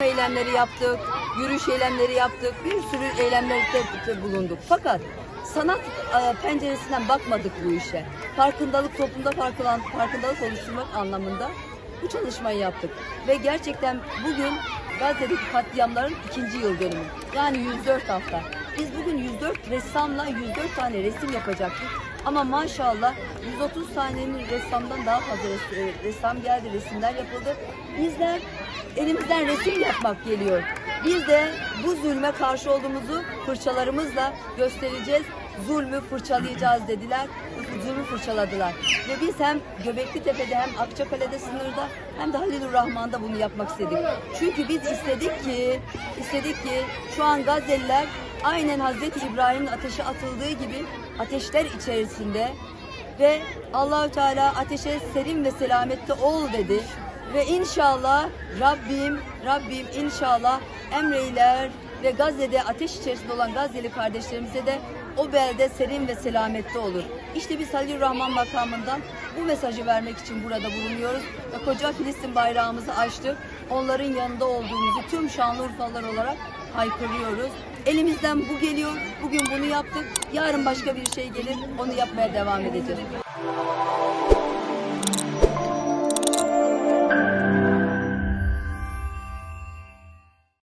Eylemleri yaptık, yürüyüş eylemleri yaptık, bir sürü eylemlerde bulunduk. Fakat sanat penceresinden bakmadık bu işe. Farkındalık, toplumda farkındalık oluşturmak anlamında bu çalışmayı yaptık. Ve gerçekten bugün Gazze'deki katliamların 2. yıl dönümü. Yani 104 hafta. Biz bugün 104 ressamla 104 tane resim yapacaktık. Ama maşallah 130 tanenin ressamdan daha fazla ressam geldi, resimler yapıldı. Bizler elimizden resim yapmak geliyor. Biz de bu zulme karşı olduğumuzu fırçalarımızla göstereceğiz. Zulmü fırçalayacağız dediler. Zulmü fırçaladılar. Ve biz hem Göbeklitepe'de hem Akçakale'de sınırda hem de Halilurrahman'da bunu yapmak istedik. Çünkü biz istedik ki şu an Gazze'liler aynen Hazreti İbrahim'in ateşe atıldığı gibi ateşler içerisinde ve Allahü Teala ateşe serin ve selamette ol dedi. Ve inşallah Rabbim inşallah emreyler ve Gazze'de ateş içerisinde olan Gazze'li kardeşlerimize de o belde serin ve selamette olur. İşte biz Halilurrahman makamından bu mesajı vermek için burada bulunuyoruz ve koca Filistin bayrağımızı açtık. Onların yanında olduğumuzu tüm Şanlıurfalılar olarak haykırıyoruz. Elimizden bu geliyor. Bugün bunu yaptık. Yarın başka bir şey gelir. Onu yapmaya devam edeceğiz.